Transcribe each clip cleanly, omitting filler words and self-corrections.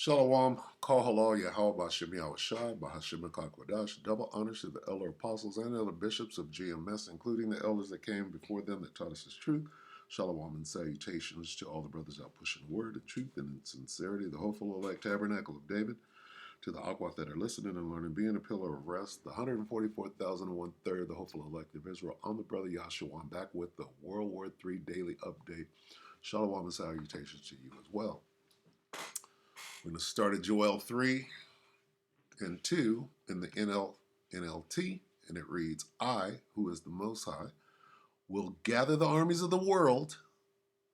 Shalom, Kal Halal, Yahweh Bashem Yahushai, Bahashim Kakwadash, double honors to the elder apostles and elder bishops of GMS, including the elders that came before them that taught us his truth. Shalom and salutations to all the brothers out pushing the word of truth and in sincerity, the hopeful elect tabernacle of David, to the Akwat that are listening and learning, being a pillar of rest, the 144,001 third, the hopeful elect of Israel. I'm the brother Yahshua. I'm back with the World War III daily update. Shalom and salutations to you as well. We're going to start at Joel 3 and 2 in the NLT, and it reads, I, who is the Most High, will gather the armies of the world.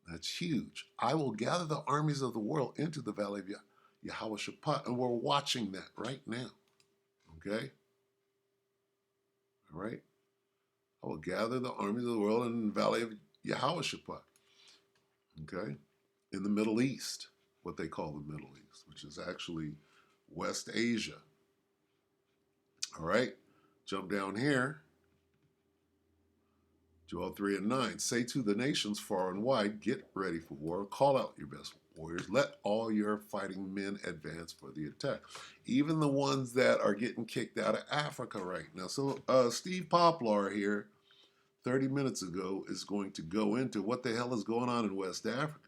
That's huge. I will gather the armies of the world into the valley of Yahweh Shaphat, and we're watching that right now. Okay? All right? I will gather the armies of the world in the valley of Yahweh Shaphat. Okay? In the Middle East, what they call the Middle East, which is actually West Asia. All right, jump down here. Joel 3 and 9. Say to the nations far and wide, get ready for war. Call out your best warriors. Let all your fighting men advance for the attack. Even the ones that are getting kicked out of Africa right now. So Steve Poplar here, 30 minutes ago, is going to go into what the hell is going on in West Africa.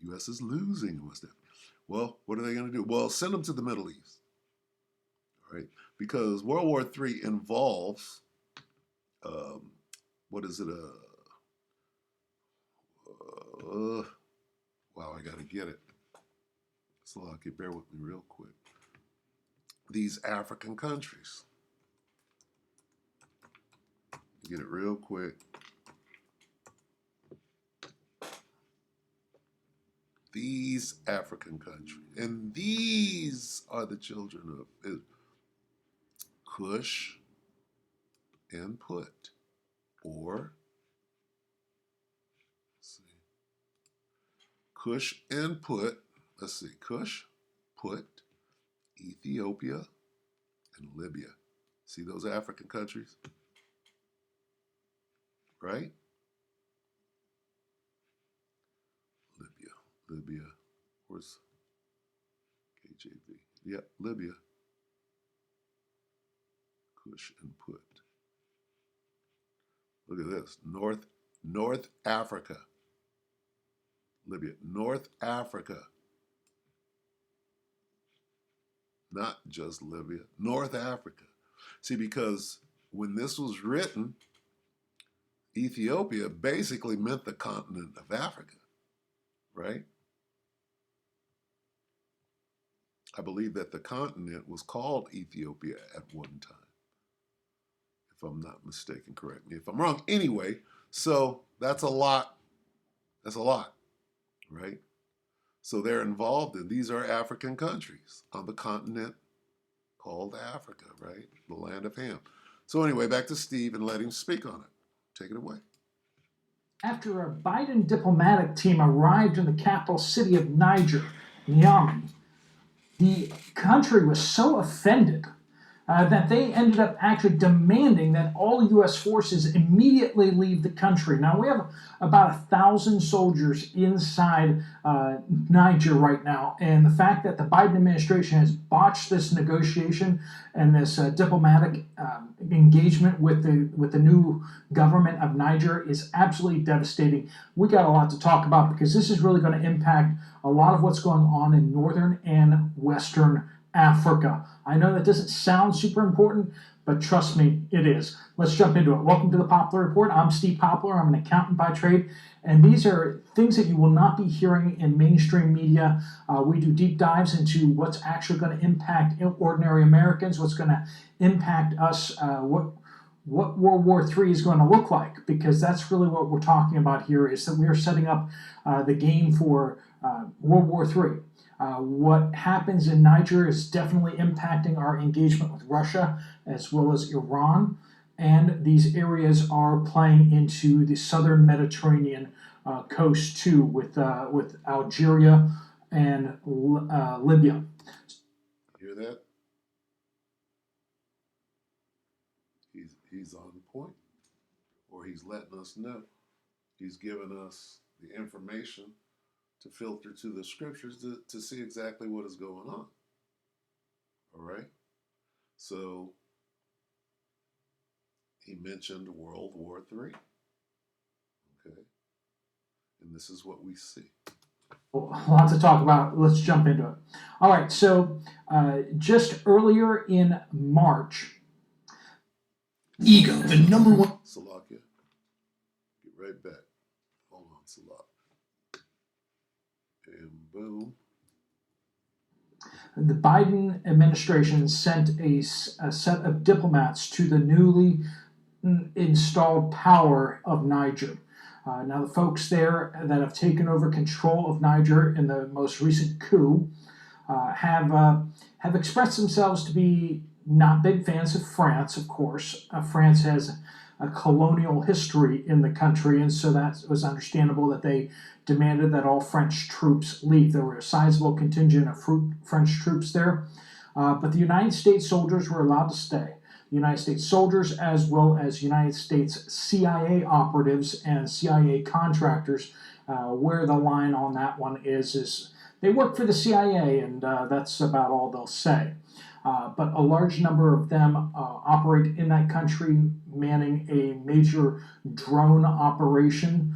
U.S. is losing in West Africa. Well, what are they going to do? Well, send them to the Middle East. All right, because World War III involves, what is it? Wow, I got to get it. So okay, bear with me real quick. These African countries. Get it real quick. These African countries. And these are the children of Israel. Cush and Put. Or, let's see. Cush and Put. Let's see. Cush, Put, Ethiopia, and Libya. See those African countries? Right? Libya. Where's KJV? Yep, Libya. Cush and Put. Look at this. North Africa. Libya. North Africa. Not just Libya. North Africa. See, because when this was written, Ethiopia basically meant the continent of Africa, right? I believe that the continent was called Ethiopia at one time. If I'm not mistaken, correct me if I'm wrong. Anyway, so that's a lot. That's a lot, right? So they're involved in, these are African countries on the continent called Africa, right? The land of Ham. So anyway, back to Steve and let him speak on it. Take it away. After a Biden diplomatic team arrived in the capital city of Niger, Niamey, the country was so offended that they ended up actually demanding that all U.S. forces immediately leave the country. Now, we have about 1,000 soldiers inside Niger right now, and the fact that the Biden administration has botched this negotiation and this diplomatic engagement with the new government of Niger is absolutely devastating. We got a lot to talk about because this is really going to impact a lot of what's going on in northern and western Africa. I know that doesn't sound super important, but trust me, it is. Let's jump into it. Welcome to the Poplar Report. I'm Steve Poplar. I'm an accountant by trade, and these are things that you will not be hearing in mainstream media. We do deep dives into what's actually going to impact ordinary Americans, what's going to impact us, what World War III is going to look like, because that's really what we're talking about here, is that we are setting up the game for World War III. What happens in Niger is definitely impacting our engagement with Russia as well as Iran, and these areas are playing into the southern Mediterranean coast too, with Algeria and Libya. Hear that? He's on point, or he's letting us know. He's giving us the information to filter to the scriptures to see exactly what is going on. All right. So he mentioned World War III. Okay. And this is what we see. A lot to talk about. Let's jump into it. All right, so just earlier in March, Ego, the number one. Salakia, get right back. Hold on, Salak. And boom. The Biden administration sent a set of diplomats to the newly installed power of Niger. Now, the folks there that have taken over control of Niger in the most recent coup have expressed themselves to be not big fans of France, of course. France has a colonial history in the country, and so that was understandable that they demanded that all French troops leave. There were a sizable contingent of French troops there, but the United States soldiers were allowed to stay. The United States soldiers, as well as United States CIA operatives and CIA contractors, where the line on that one is they work for the CIA, and that's about all they'll say. But a large number of them operate in that country, manning a major drone operation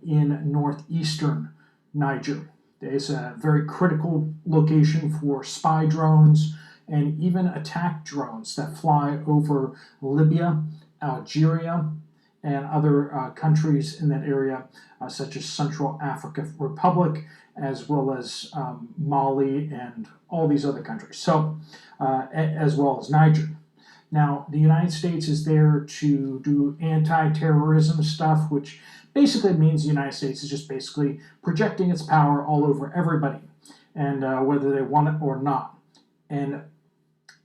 in northeastern Niger. It's a very critical location for spy drones and even attack drones that fly over Libya, Algeria, and other countries in that area, such as Central African Republic, as well as Mali and all these other countries. So, as well as Niger. Now, the United States is there to do anti-terrorism stuff, which basically means the United States is just basically projecting its power all over everybody, and whether they want it or not. And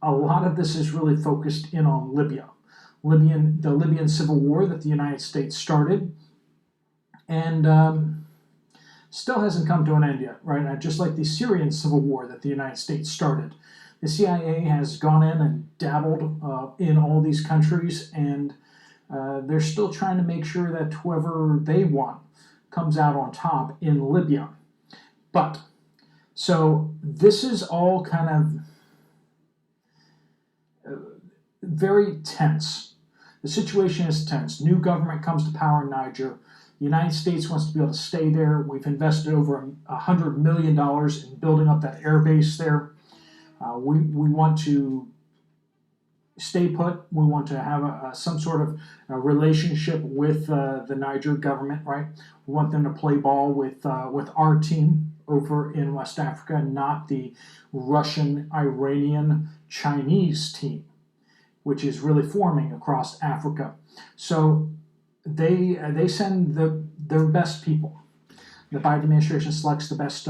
a lot of this is really focused in on Libya. The Libyan civil war that the United States started, and still hasn't come to an end yet, right? Just like the Syrian civil war that the United States started. The CIA has gone in and dabbled in all these countries, and they're still trying to make sure that whoever they want comes out on top in Libya. But, so this is all kind of very tense. The situation is tense. New government comes to power in Niger. The United States wants to be able to stay there. We've invested over $100 million in building up that air base there. We want to stay put. We want to have some sort of relationship with the Niger government, right? We want them to play ball with our team over in West Africa, not the Russian, Iranian, Chinese team, which is really forming across Africa. So they send their best people. The Biden administration selects the best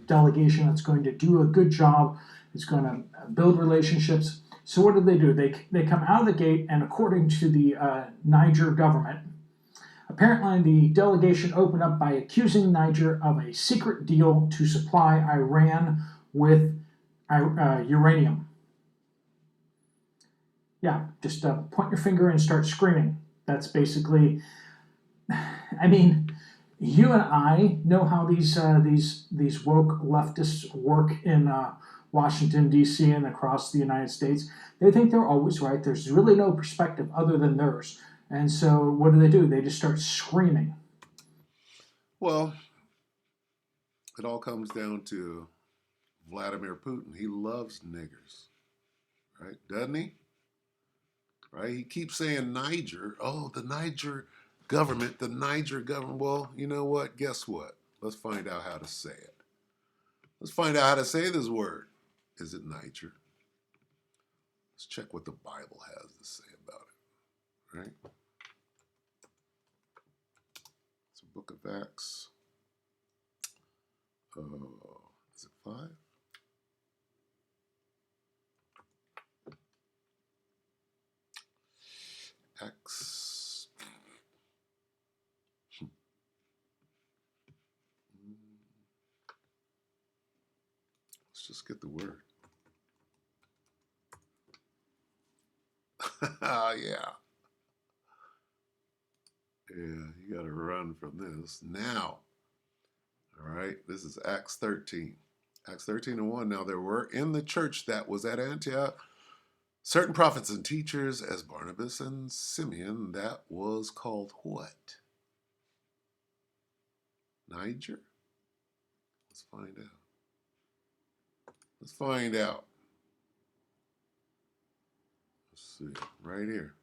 delegation that's going to do a good job. It's going to build relationships. So what do? They come out of the gate, and according to the Niger government, apparently the delegation opened up by accusing Niger of a secret deal to supply Iran with uranium. Yeah, just point your finger and start screaming. That's basically, I mean, you and I know how these woke leftists work in Washington, D.C. and across the United States. They think they're always right. There's really no perspective other than theirs. And so what do? They just start screaming. Well, it all comes down to Vladimir Putin. He loves niggers, right? Doesn't he? Right? He keeps saying Niger. Oh, the Niger government, the Niger government. Well, you know what? Guess what? Let's find out how to say it. Let's find out how to say this word. Is it Niger? Let's check what the Bible has to say about it. Right? It's a book of Acts. Is it 5? Acts. Let's just get the word. Yeah. Yeah, you got to run from this. Now, All right, this is Acts 13. Acts 13 and 1. Now there were in the church that was at Antioch certain prophets and teachers, as Barnabas and Simeon, that was called what? Niger? Let's find out. Let's find out. Let's see, right here,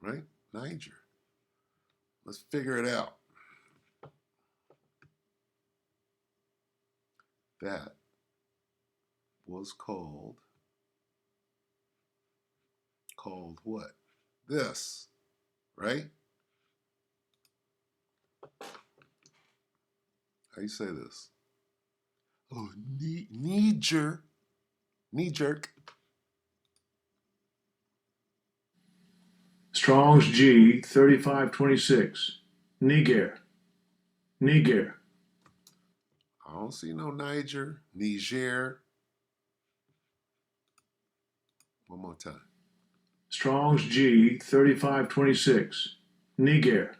right? Niger. Let's figure it out. That was called what? This, right? How you say this? Oh, Niger. Knee jerk. Strong's G 3526. Niger. Niger. I don't see no Niger. Niger. One more time. Strong's G 3526. Niger.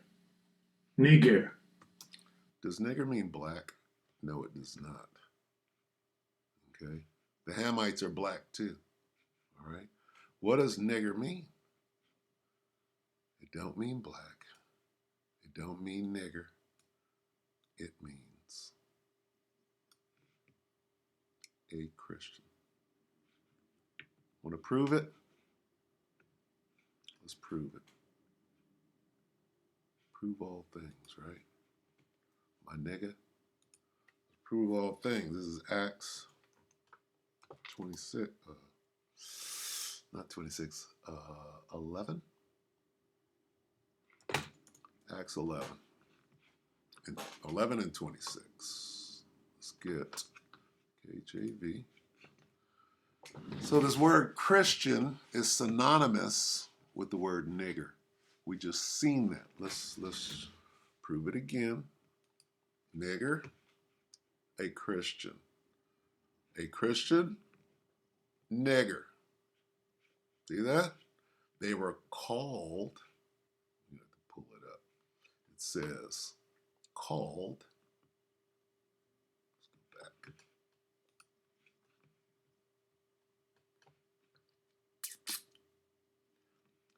Niger. Does nigger mean black? No, it does not. Okay. The Hamites are black too. All right. What does nigger mean? It don't mean black. It don't mean nigger. It means a Christian. Want to prove it? Let's prove it. Prove all things, right? My nigga. Prove all things. This is Acts 26. Not 26. 11. Acts 11. 11 and 26. Let's get KJV. So this word Christian is synonymous with the word nigger. We just seen that. Let's prove it again. Nigger, a Christian. A Christian, nigger. See that? They were called, you have to pull it up. It says called. Let's go back.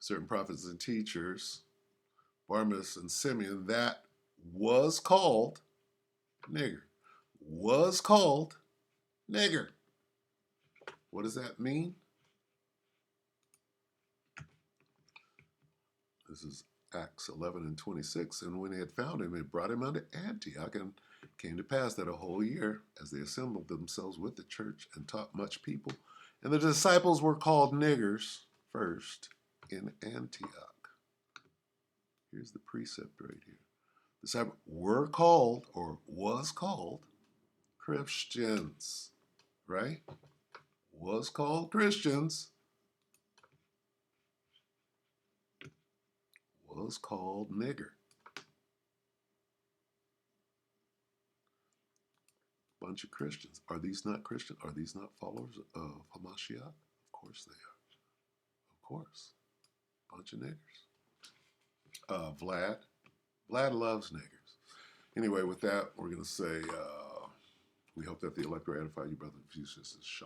Certain prophets and teachers, Barnabas and Simeon, that was called nigger. Was called nigger. What does that mean? This is Acts 11 and 26. And when they had found him, they brought him unto Antioch, and came to pass that a whole year, as they assembled themselves with the church and taught much people, and the disciples were called niggers first in Antioch. Here's the precept right here. The disciples were called, or was called, Christians, right? Was called Christians. Was called nigger. Bunch of Christians. Are these not Christian? Are these not followers of Hamashiach? Of course they are. Of course. Bunch of niggers. Vlad loves niggers. Anyway, with that, we're going to say, we hope that the elector edified you, brothers and sisters. Shalom.